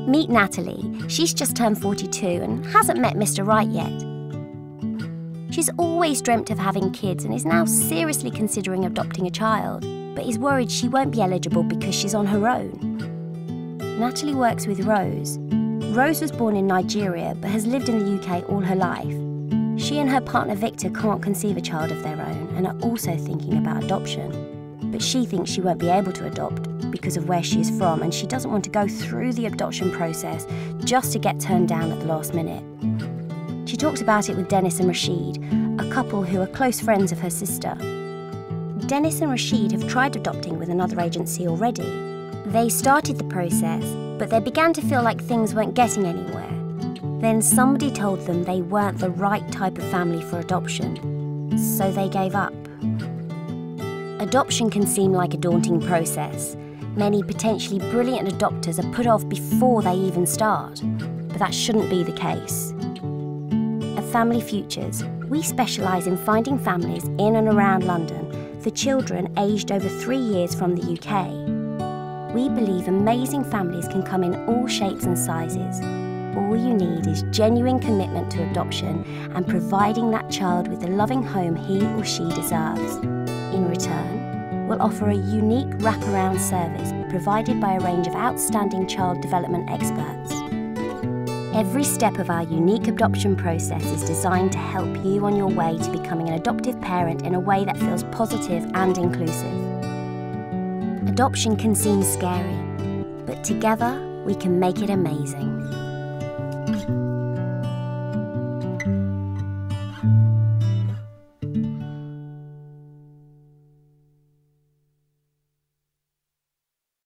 Meet Natalie. She's just turned 42 and hasn't met Mr. Right yet. She's always dreamt of having kids and is now seriously considering adopting a child, but is worried she won't be eligible because she's on her own. Natalie works with Rose. Rose was born in Nigeria but has lived in the UK all her life. She and her partner Victor can't conceive a child of their own and are also thinking about adoption. But she thinks she won't be able to adopt because of where she is from, and she doesn't want to go through the adoption process just to get turned down at the last minute. She talks about it with Dennis and Rashid, a couple who are close friends of her sister. Dennis and Rashid have tried adopting with another agency already. They started the process, but they began to feel like things weren't getting anywhere. Then somebody told them they weren't the right type of family for adoption, so they gave up. Adoption can seem like a daunting process. Many potentially brilliant adopters are put off before they even start, but that shouldn't be the case. At Family Futures, we specialise in finding families in and around London for children aged over 3 years from the UK. We believe amazing families can come in all shapes and sizes. All you need is genuine commitment to adoption and providing that child with the loving home he or she deserves. In return, we'll offer a unique wraparound service provided by a range of outstanding child development experts. Every step of our unique adoption process is designed to help you on your way to becoming an adoptive parent in a way that feels positive and inclusive. Adoption can seem scary, but together we can make it amazing.